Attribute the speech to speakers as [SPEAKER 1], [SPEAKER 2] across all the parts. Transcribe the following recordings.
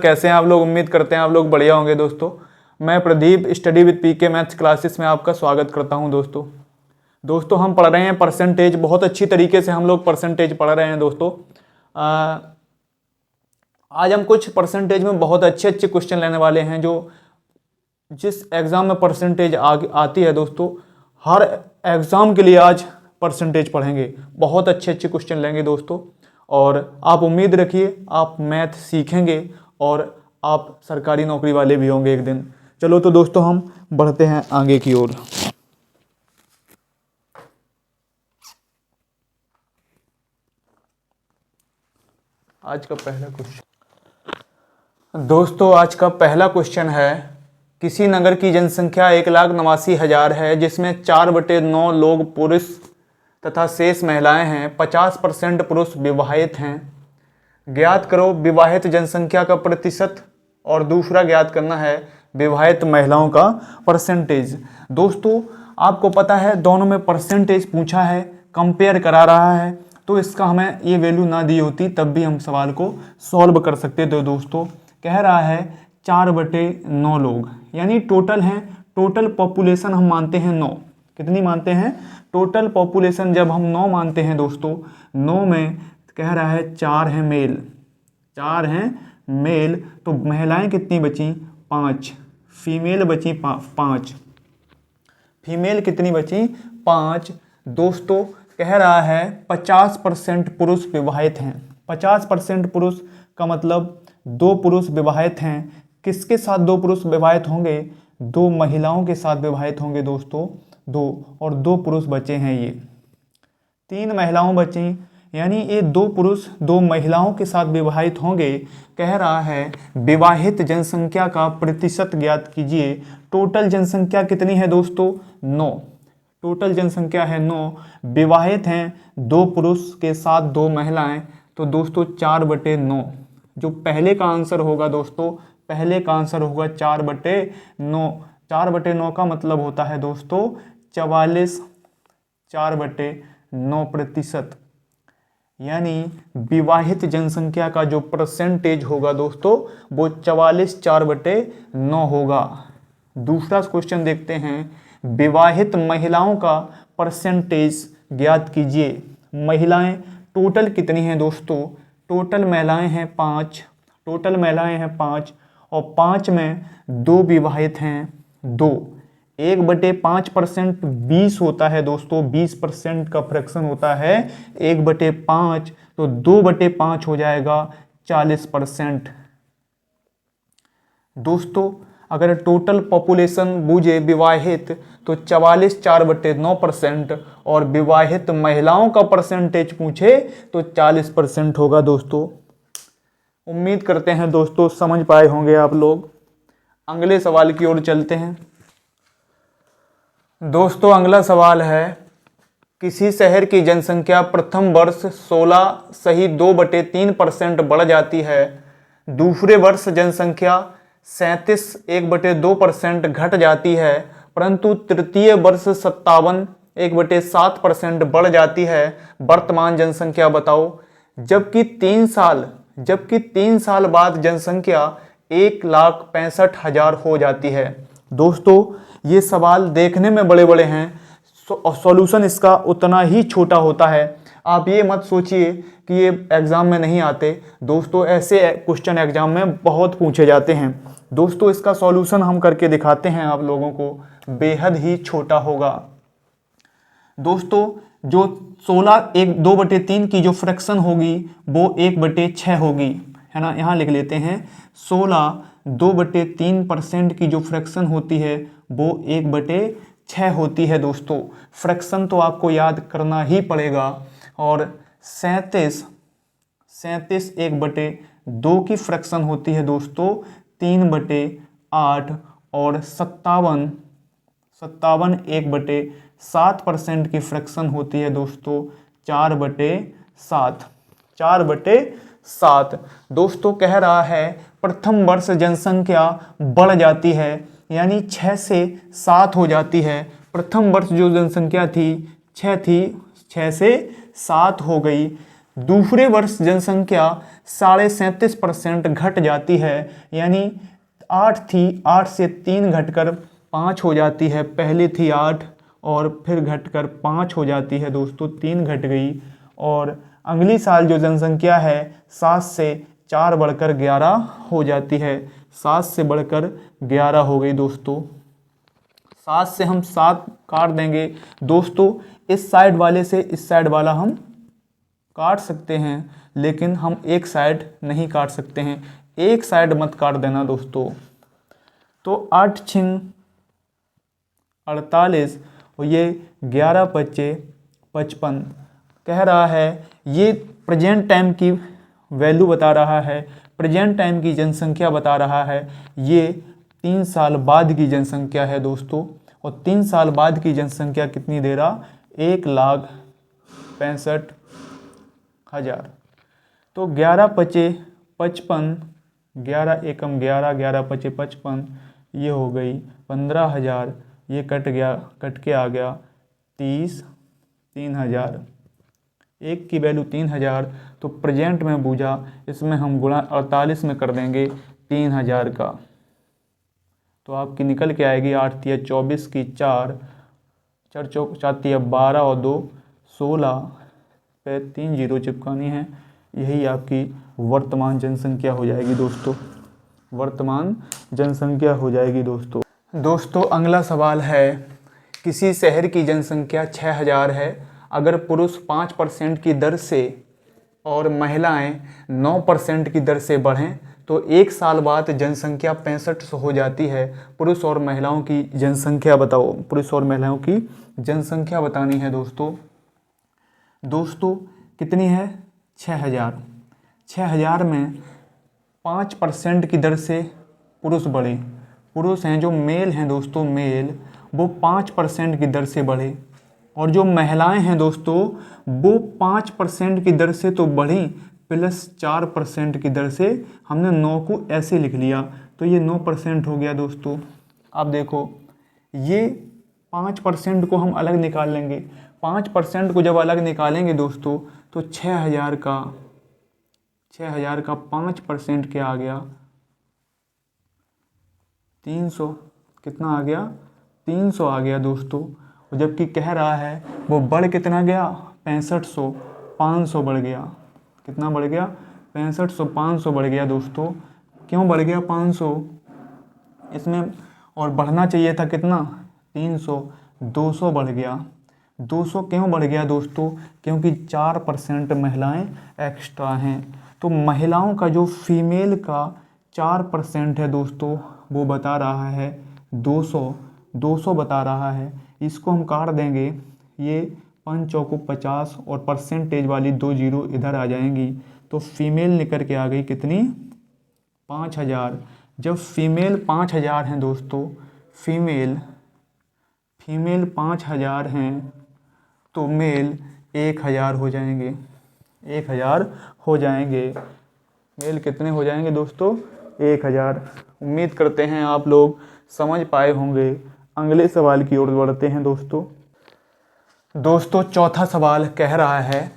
[SPEAKER 1] कैसे हैं आप लोग? उम्मीद करते हैं आप लोग बढ़िया होंगे दोस्तों। मैं Pradeep study with PK maths classes में आपका स्वागत करता हूं दोस्तों हम पढ़ रहे हैं परसेंटेज। बहुत अच्छी तरीके से हम लोग परसेंटेज पढ़ रहे हैं दोस्तों। आज हम कुछ परसेंटेज में बहुत अच्छे क्वेश्चन लेने वाले हैं। जो जिस एग्ज़ाम में परसेंटेज आती है दोस्तों, हर एग्ज़ाम के लिए आज परसेंटेज पढ़ेंगे। बहुत अच्छे क्वेश्चन लेंगे दोस्तों, और आप उम्मीद रखिए आप मैथ सीखेंगे और आप सरकारी नौकरी वाले भी होंगे एक दिन। चलो तो दोस्तों हम बढ़ते हैं आगे की ओर। आज का पहला क्वेश्चन दोस्तों, आज का पहला क्वेश्चन है, किसी नगर की जनसंख्या 1,89,000 है जिसमें 4/9 लोग पुरुष तथा शेष महिलाएं हैं। 50% पुरुष विवाहित हैं। ज्ञात करो विवाहित जनसंख्या का प्रतिशत, और दूसरा ज्ञात करना है विवाहित महिलाओं का परसेंटेज। दोस्तों आपको पता है दोनों में परसेंटेज पूछा है, कंपेयर करा रहा है, तो इसका हमें ये वैल्यू ना दी होती तब भी हम सवाल को सॉल्व कर सकते थे। दोस्तों कह रहा है 4/9 लोग, यानी टोटल हैं। टोटल पॉपुलेशन हम मानते हैं 9। कितनी मानते हैं? टोटल पॉपुलेशन जब हम 9 मानते हैं दोस्तों, 9 में कह रहा है 4 हैं मेल, 4 हैं मेल, तो महिलाएं कितनी बची? 5। फीमेल बची 5। फीमेल कितनी बची? 5। दोस्तों कह रहा है 50% पुरुष विवाहित हैं। 50% पुरुष का मतलब 2 पुरुष विवाहित हैं। किसके साथ 2 पुरुष विवाहित होंगे? 2 महिलाओं के साथ विवाहित होंगे दोस्तों, 2, और 2 पुरुष बचे हैं। ये 3 महिलाओं बची, यानी ये 2 पुरुष 2 महिलाओं के साथ विवाहित होंगे। कह रहा है विवाहित जनसंख्या का प्रतिशत ज्ञात कीजिए। टोटल जनसंख्या कितनी है दोस्तों? 9। टोटल जनसंख्या है 9, विवाहित हैं 2 पुरुष के साथ 2 महिलाएं, तो दोस्तों 4/9। जो पहले का आंसर होगा दोस्तों, पहले का आंसर होगा 4/9। 4/9 का मतलब होता है दोस्तों 44। 4/9%, यानी विवाहित जनसंख्या का जो परसेंटेज होगा दोस्तों वो 44 4/9 होगा। दूसरा क्वेश्चन देखते हैं, विवाहित महिलाओं का परसेंटेज ज्ञात कीजिए। महिलाएं टोटल कितनी हैं दोस्तों? टोटल महिलाएं हैं 5। टोटल महिलाएं हैं 5, और 5 में 2 विवाहित हैं। 2 1/5% 20 होता है दोस्तों। 20% का फ्रैक्शन होता है 1/5, तो 2/5 हो जाएगा 40%। दोस्तों अगर टोटल पॉपुलेशन बूझे विवाहित तो 44 4/9%, और विवाहित महिलाओं का परसेंटेज पूछे तो 40% होगा दोस्तों। उम्मीद करते हैं दोस्तों समझ पाए होंगे आप लोग। अगले सवाल की ओर चलते हैं दोस्तों। अगला सवाल है, किसी शहर की जनसंख्या प्रथम वर्ष 16.2% बढ़ जाती है। दूसरे वर्ष जनसंख्या 37.1/2% घट जाती है, परंतु तृतीय वर्ष 57.1/7% बढ़ जाती है। वर्तमान जनसंख्या बताओ। जबकि 3 साल बाद जनसंख्या 1,65,000 हो जाती है। दोस्तों ये सवाल देखने में बड़े बड़े हैं, सॉल्यूशन इसका उतना ही छोटा होता है। आप ये मत सोचिए कि ये एग्ज़ाम में नहीं आते दोस्तों, ऐसे क्वेश्चन एग्ज़ाम में बहुत पूछे जाते हैं दोस्तों। इसका सॉल्यूशन हम करके दिखाते हैं आप लोगों को, बेहद ही छोटा होगा दोस्तों। जो 2/3 की जो फ्रैक्शन होगी वो 1/6 होगी, है ना। यहाँ लिख लेते हैं 2/3% की जो फ्रैक्शन होती है वो 1/6 होती है दोस्तों। फ्रैक्शन तो आपको याद करना ही पड़ेगा। और 37 1/2 की फ्रैक्शन होती है दोस्तों 3/8, और 57 1/7% की फ्रैक्शन होती है दोस्तों 4/7। 4/7 दोस्तों कह रहा है प्रथम वर्ष जनसंख्या बढ़ जाती है, यानी 6 से 7 हो जाती है। प्रथम वर्ष जो जनसंख्या थी 6 थी, 6 से 7 हो गई। दूसरे वर्ष जनसंख्या 37.5% घट जाती है, यानी 8 थी, 8 से 3 घटकर 5 हो जाती है। पहले थी 8 और फिर घटकर 5 हो जाती है दोस्तों, 3 घट गई। और अगली साल जो जनसंख्या है 7 से 4 बढ़कर 11 हो जाती है, 7 से बढ़कर 11 हो गई दोस्तों। 7 से हम 7 काट देंगे दोस्तों, इस साइड वाले से इस साइड वाला हम काट सकते हैं, लेकिन हम एक साइड नहीं काट सकते हैं, एक साइड मत काट देना दोस्तों। तो 8 छिंग 48 और ये 11 पच्चे 55 कह रहा है। ये प्रेजेंट टाइम की वैल्यू बता रहा है, प्रेजेंट टाइम की जनसंख्या बता रहा है। ये 3 साल बाद की जनसंख्या है दोस्तों, और 3 साल बाद की जनसंख्या कितनी दे रहा, 1,65,000। तो 11 पचे 55, 11 एकम 11, 11 पचे 55, ये हो गई 15,000। ये कट गया, कट के आ गया 30, 3,000। एक की वैल्यू 3,000, तो प्रेजेंट में बूझा, इसमें हम गुणा 48 में कर देंगे 3,000 का, तो आपकी निकल के आएगी 8 तिया 24 की 4, 4 चौक 4 तिया 12 और 2 16 पे 3 जीरो चिपकानी है। यही आपकी वर्तमान जनसंख्या हो जाएगी दोस्तों, वर्तमान जनसंख्या हो जाएगी दोस्तों। दोस्तों अगला सवाल है, किसी शहर की जनसंख्या 6,000 है, अगर पुरुष 5% की दर से और महिलाएं 9% की दर से बढ़ें तो 1 साल बाद जनसंख्या 6500 हो जाती है। पुरुष और महिलाओं की जनसंख्या बताओ, पुरुष और महिलाओं की जनसंख्या बतानी है दोस्तों। दोस्तों कितनी है, 6,000। 6,000 में 5% की दर से पुरुष बढ़े, पुरुष हैं जो मेल हैं दोस्तों, मेल, वो 5% की दर से बढ़े, और जो महिलाएं हैं दोस्तों वो 5% की दर से तो बढ़ी, प्लस 4% की दर से, हमने 9 को ऐसे लिख लिया, तो ये 9% हो गया दोस्तों। अब देखो ये 5% को हम अलग निकाल लेंगे, 5% को जब अलग निकालेंगे दोस्तों तो 6,000 का 5% क्या आ गया, 300। कितना आ गया, 300 आ गया दोस्तों। और जबकि कह रहा है वो बढ़ कितना गया, 6500, 500 बढ़ गया। कितना बढ़ गया, 6500, 500 बढ़ गया दोस्तों। क्यों बढ़ गया 500 इसमें, और बढ़ना चाहिए था कितना, 300, 200 बढ़ गया। 200 क्यों बढ़ गया दोस्तों, क्योंकि 4% महिलाएं एक्स्ट्रा हैं। तो महिलाओं का जो फीमेल का 4% है दोस्तों, वो बता रहा है 200 बता रहा है। इसको हम काट देंगे, ये 5 चौको 50 और परसेंटेज वाली 2 जीरो इधर आ जाएंगी, तो फीमेल निकल के आ गई कितनी, 5,000। जब फीमेल 5,000 हैं दोस्तों, फीमेल 5,000 हैं, तो मेल 1,000 हो जाएंगे, 1,000 हो जाएंगे। मेल कितने हो जाएंगे दोस्तों, 1,000। उम्मीद करते हैं आप लोग समझ पाए होंगे। अगले सवाल की ओर बढ़ते हैं दोस्तों चौथा सवाल कह रहा है,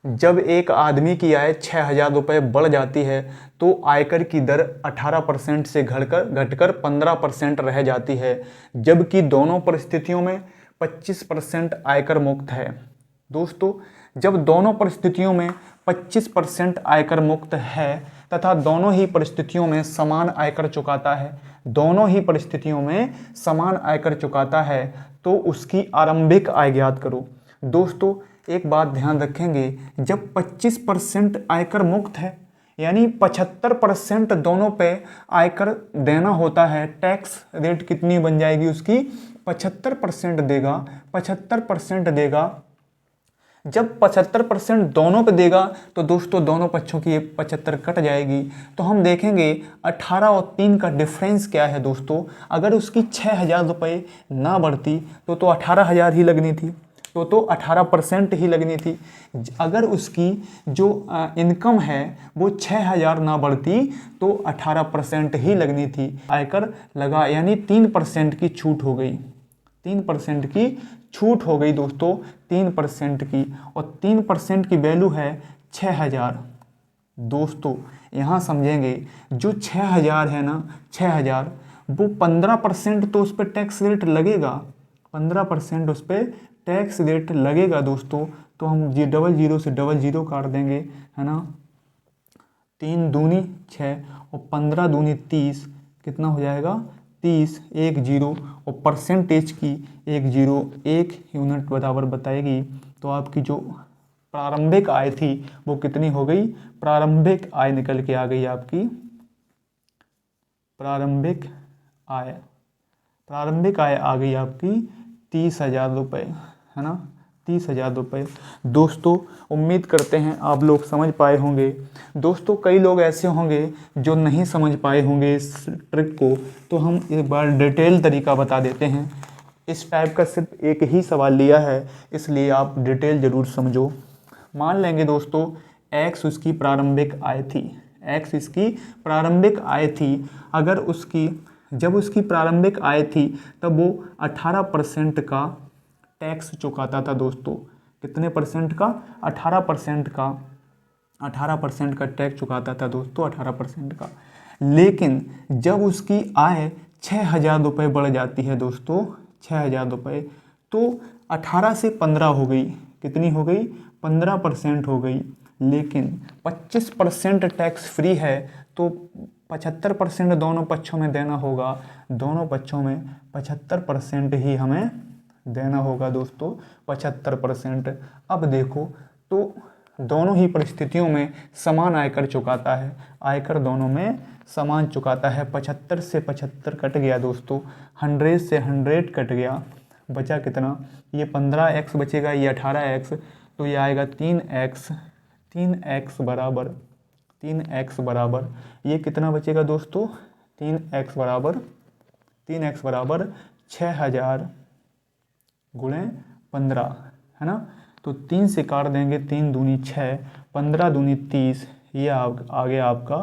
[SPEAKER 1] जब एक आदमी की आय 6,000 रुपये बढ़ जाती है तो आयकर की दर 18% से घटकर 15% रह जाती है, जबकि दोनों परिस्थितियों में 25% आयकर मुक्त है। दोस्तों जब दोनों परिस्थितियों में 25% आयकर मुक्त है तथा दोनों ही परिस्थितियों में समान आयकर चुकाता है, दोनों ही परिस्थितियों में समान आयकर चुकाता है, तो उसकी आरंभिक आय ज्ञात करो। दोस्तों एक बात ध्यान रखेंगे, जब 25% आयकर मुक्त है यानी 75% दोनों पे आयकर देना होता है, टैक्स रेट कितनी बन जाएगी उसकी, 75% देगा, 75% देगा। जब 75% दोनों पे देगा तो दोस्तों दोनों पक्षों की 75 कट जाएगी, तो हम देखेंगे 18 और 3 का डिफरेंस क्या है दोस्तों। अगर उसकी 6,000 रुपये ना बढ़ती तो 18,000 ही लगनी थी, तो 18% ही लगनी थी। अगर उसकी जो इनकम है वो 6,000 ना बढ़ती तो 18% ही लगनी थी। आयकर लगा यानी 3% की छूट हो गई, 3% की छूट हो गई दोस्तों, 3% की। और 3% की वैल्यू है 6,000। दोस्तों यहाँ समझेंगे, जो 6,000 है ना, 6,000, वो 15% तो उस पर टैक्स रेट लगेगा, 15% उस पर टैक्स रेट लगेगा दोस्तों। तो हम डबल जीरो से डबल जीरो काट देंगे, है ना। 3 दूनी 6 और 15 दूनी 30, कितना हो जाएगा 30, 1 जीरो, और परसेंटेज की 1 जीरो 1 यूनिट बराबर बताएगी। तो आपकी जो प्रारंभिक आय थी वो कितनी हो गई, प्रारंभिक आय निकल के आ गई आपकी, प्रारंभिक आय आ गई आपकी 30,000 रुपये, है ना, 30,000 रुपये। दोस्तों उम्मीद करते हैं आप लोग समझ पाए होंगे। दोस्तों कई लोग ऐसे होंगे जो नहीं समझ पाए होंगे इस ट्रिक को, तो हम एक बार डिटेल तरीका बता देते हैं। इस टाइप का सिर्फ एक ही सवाल लिया है, इसलिए आप डिटेल ज़रूर समझो। मान लेंगे दोस्तों x उसकी प्रारंभिक आय थी, x इसकी प्रारंभिक आय थी। अगर उसकी, जब उसकी प्रारंभिक आय थी तब वो 18% का टैक्स चुकाता था दोस्तों। कितने परसेंट का, 18% का, 18% का टैक्स चुकाता था दोस्तों, 18% का। लेकिन जब उसकी आय 6,000 रुपये बढ़ जाती है दोस्तों, 6,000 रुपये, तो 18 से 15 हो गई, कितनी हो गई, 15% हो गई। लेकिन 25% टैक्स फ्री है, तो 75% दोनों पक्षों में देना होगा, दोनों पक्षों में 75% ही हमें देना होगा दोस्तों, 75%। अब देखो तो दोनों ही परिस्थितियों में समान आयकर चुकाता है, आयकर दोनों में समान चुकाता है। 75 से 75 कट गया दोस्तों, 100 से 100 कट गया, बचा कितना, ये 15x बचेगा, ये 18x, तो ये आएगा 3x, 3x बराबर, 3x बराबर, ये कितना बचेगा दोस्तों, 3x बराबर, 3x बराबर 6,000 गुणे 15, है ना। तो 3 से काट देंगे, 3 दूनी 6, 15 दूनी 30, ये आ गया आपका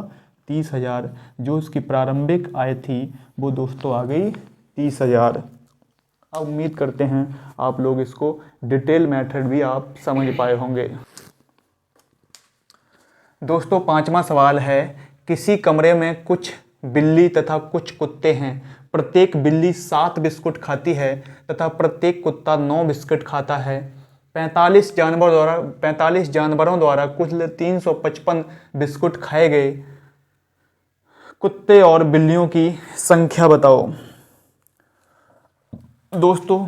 [SPEAKER 1] 30,000। जो उसकी प्रारंभिक आय थी वो दोस्तों आ गई 30,000। अब उम्मीद करते हैं आप लोग इसको डिटेल मेथड भी आप समझ पाए होंगे। दोस्तों 5वां सवाल है, किसी कमरे में कुछ बिल्ली तथा कुछ कुत्ते हैं। प्रत्येक बिल्ली 7 बिस्कुट खाती है तथा प्रत्येक कुत्ता 9 बिस्कुट खाता है। 45 जानवरों द्वारा कुल 355 बिस्कुट खाए गए। कुत्ते और बिल्लियों की संख्या बताओ। दोस्तों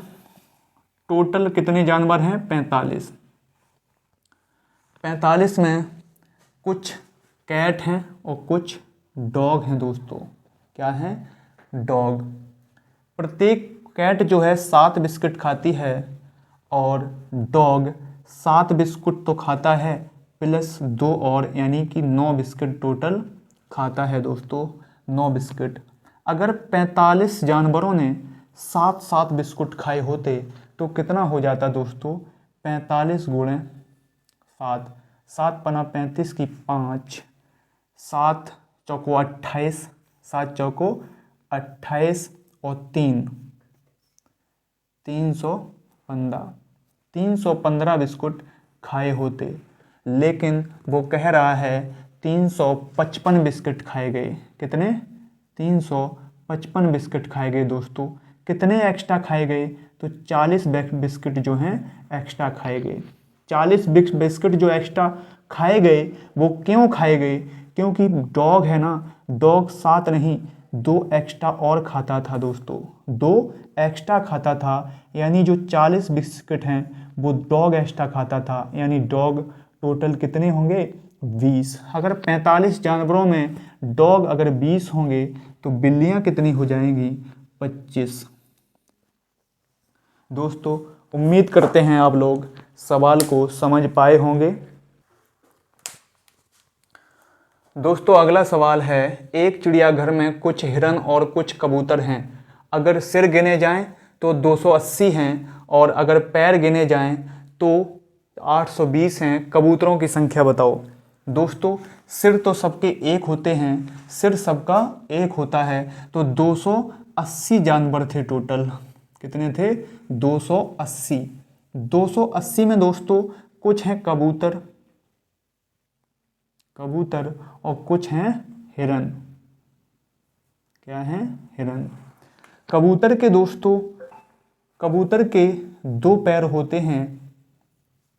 [SPEAKER 1] टोटल कितने जानवर हैं, 45। 45 में कुछ कैट हैं और कुछ डॉग हैं दोस्तों। क्या हैं, डॉग। प्रत्येक कैट जो है 7 बिस्कुट खाती है और डॉग 7 बिस्कुट तो खाता है प्लस 2 और, यानी कि 9 बिस्कुट टोटल खाता है दोस्तों, 9 बिस्कुट। अगर 45 जानवरों ने 7 बिस्कुट खाए होते तो कितना हो जाता दोस्तों, 45 गुणे 7, 7 पना 35 की 5, 7 चौको 28, 7 चौको 28 और 3, 315 बिस्कुट खाए होते। लेकिन वो कह रहा है 355 बिस्कुट खाए गए। कितने, 355 बिस्कुट खाए गए दोस्तों। कितने एक्स्ट्रा खाए गए, तो 40 बिस्कुट जो हैं एक्स्ट्रा खाए गए। 40 बिस्कुट जो एक्स्ट्रा खाए गए वो क्यों खाए गए, क्योंकि डॉग है ना, डॉग 7 नहीं 2 एक्स्ट्रा और खाता था दोस्तों, 2 एक्स्ट्रा खाता था। यानी जो 40 बिस्कुट हैं वो डॉग एक्स्ट्रा खाता था, यानी डॉग टोटल कितने होंगे, 20। अगर 45 जानवरों में डॉग अगर 20 होंगे तो बिल्लियां कितनी हो जाएंगी, 25। दोस्तों उम्मीद करते हैं आप लोग सवाल को समझ पाए होंगे। दोस्तों अगला सवाल है, एक चिड़ियाघर में कुछ हिरन और कुछ कबूतर हैं। अगर सिर गिने जाएं तो 280 हैं और अगर पैर गिने जाएं तो 820 हैं। कबूतरों की संख्या बताओ। दोस्तों सिर तो सबके एक होते हैं, सिर सबका एक होता है, तो 280 जानवर थे टोटल। कितने थे, 280। 280 में दोस्तों कुछ हैं कबूतर, कबूतर और कुछ हैं हिरन। क्या हैं? हिरन। कबूतर के दोस्तों, कबूतर के 2 पैर होते हैं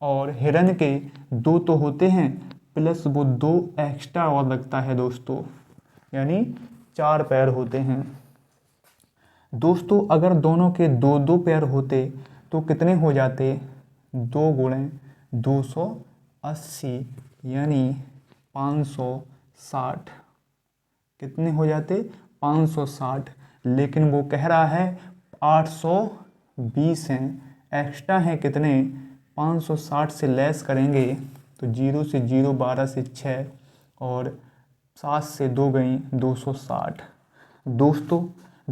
[SPEAKER 1] और हिरन के 2 तो होते हैं, प्लस वो 2 एक्स्ट्रा और लगता है दोस्तों, यानी 4 पैर होते हैं। दोस्तों अगर दोनों के 2-2 पैर होते तो कितने हो जाते? 2 गुणे 280 यानी 560। कितने हो जाते? 560। लेकिन वो कह रहा है 820 हैं, एक्स्ट्रा हैं कितने? 560 से लेस करेंगे तो 0 से 0, 12 से 6 और 7 से 2 गई 260। दोस्तों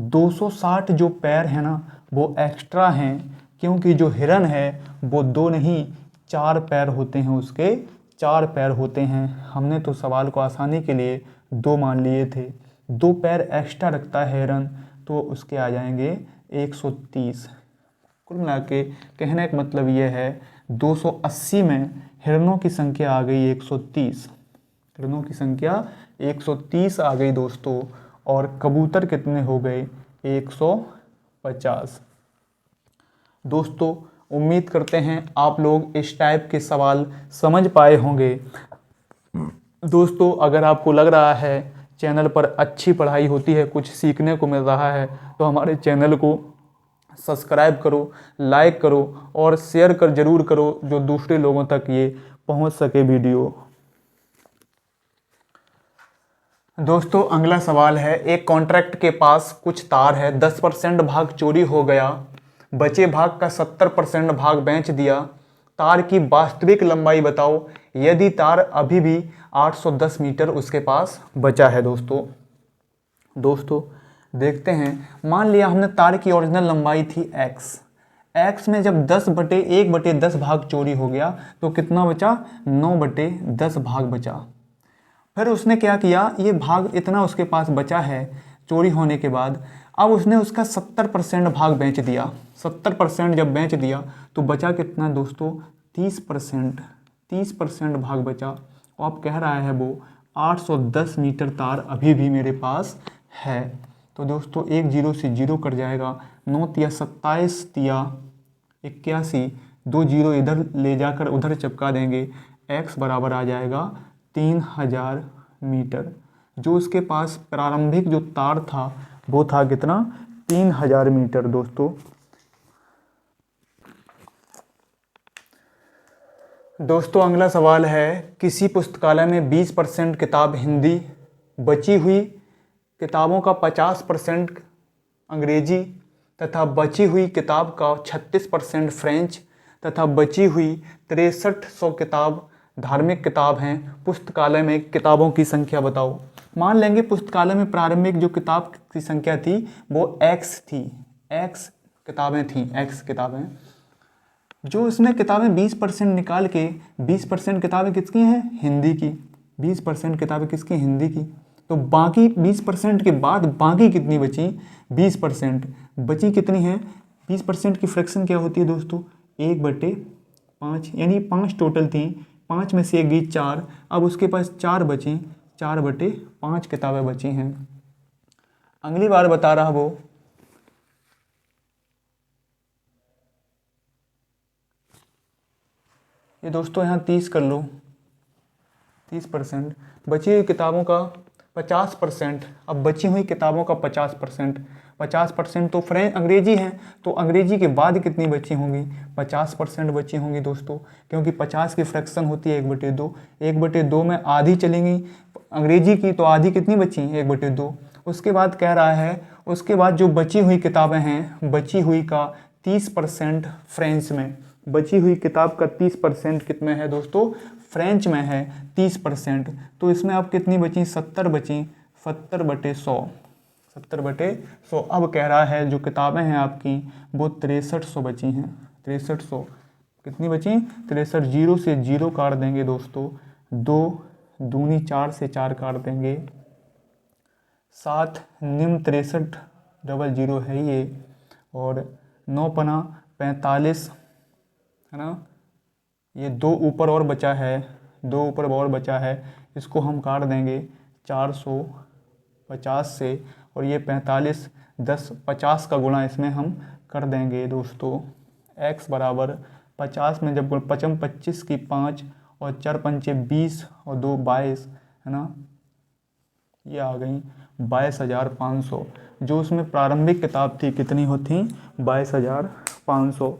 [SPEAKER 1] 260 जो पैर है ना वो एक्स्ट्रा हैं, क्योंकि जो हिरन है वो 2 नहीं 4 पैर होते हैं, उसके 4 पैर होते हैं। हमने तो सवाल को आसानी के लिए 2 मान लिए थे। 2 पैर एक्स्ट्रा रखता है हिरन तो उसके आ जाएंगे 130। कुल मिला के कहने का मतलब ये है 280 में हिरनों की संख्या आ गई 130। हिरनों की संख्या 130 आ गई दोस्तों, और कबूतर कितने हो गए? 150। दोस्तों उम्मीद करते हैं आप लोग इस टाइप के सवाल समझ पाए होंगे। दोस्तों अगर आपको लग रहा है चैनल पर अच्छी पढ़ाई होती है, कुछ सीखने को मिल रहा है, तो हमारे चैनल को सब्सक्राइब करो, लाइक करो और शेयर कर जरूर करो, जो दूसरे लोगों तक ये पहुंच सके वीडियो। दोस्तों अगला सवाल है, एक कॉन्ट्रैक्ट के पास कुछ तार है, 10% भाग चोरी हो गया, बचे भाग का 70% भाग बेच दिया, तार की वास्तविक लंबाई बताओ यदि तार अभी भी 810 मीटर उसके पास बचा है। दोस्तों देखते हैं, मान लिया हमने तार की ओरिजिनल लंबाई थी x में जब 1/10 भाग चोरी हो गया तो कितना बचा? 9/10 भाग बचा। फिर उसने क्या किया, ये भाग इतना उसके पास बचा है चोरी होने के बाद, अब उसने उसका 70% भाग बेच दिया। 70% जब बेच दिया तो बचा कितना दोस्तों? 30%। 30% भाग बचा और अब कह रहा है वो 810 मीटर तार अभी भी मेरे पास है। तो दोस्तों 1 0 से 0 कट जाएगा, 9 तिया 27 तिया 81, 2 0 इधर ले जाकर उधर चिपका देंगे, x बराबर आ जाएगा 3000 मीटर। जो उसके पास प्रारंभिक जो तार था वो था कितना? 3000 मीटर। दोस्तों अगला सवाल है, किसी पुस्तकालय में 20% किताब हिंदी, बची हुई किताबों का 50% अंग्रेजी तथा बची हुई किताब का 36% फ्रेंच तथा बची हुई 6300 किताब धार्मिक किताब हैं। पुस्तकालय में किताबों की संख्या बताओ। मान लेंगे पुस्तकालय में प्रारंभिक जो किताब की संख्या थी वो x थी, x किताबें थीं, x किताबें। जो इसमें किताबें 20% निकाल के, 20% किताबें किसकी हैं? हिंदी की। 20% किताबें किसकी? हिंदी की। तो बाकी 20% के बाद बाकी कितनी बची? 20% बची कितनी है? 20% की फ्रैक्शन क्या होती है दोस्तों? 1/5, यानी 5 टोटल थी, 5 में से एक गई 4, अब उसके पास 4 बची, 4/5 किताबें बची हैं। अगली बार बता रहा वो, ये दोस्तों यहाँ 30 कर लो, 30%। बची हुई किताबों का 50%। अब बची हुई किताबों का 50% तो फ्रेंच अंग्रेजी हैं, तो अंग्रेजी के बाद कितनी बची होंगी? 50% बची होंगी दोस्तों, क्योंकि 50 की फ्रैक्शन होती है 1/2। 1/2 में आधी चलेंगी अंग्रेजी की, तो आधी कितनी बची? 1/2। उसके बाद कह रहा है, उसके बाद जो बची हुई किताबें हैं, बची हुई का 30% फ्रेंच में, बची हुई किताब का 30% कितने है दोस्तों? फ्रेंच में है 30%। तो इसमें अब कितनी बची? 70 बची, 70/100, 70/100। अब कह रहा है जो किताबें हैं आपकी वो 6300 बची हैं, 6300। कितनी बची? 63। 0 से 0 काट देंगे दोस्तों, 2 दूनी 4 से 4 काट देंगे, 7 निम्न 63 00 है ये, और 9 पना 45 है ना, ये 2 ऊपर और बचा है, 2 ऊपर और बचा है, इसको हम काट देंगे 450 से, और ये 45, 10 50 का गुणा इसमें हम कर देंगे दोस्तों। x बराबर 50 में जब पचम 25 की 5 और 4 पंचे 20 और 2 22, है ना, ये आ गई 22,500। जो उसमें प्रारंभिक किताब थी कितनी होती, 22,500।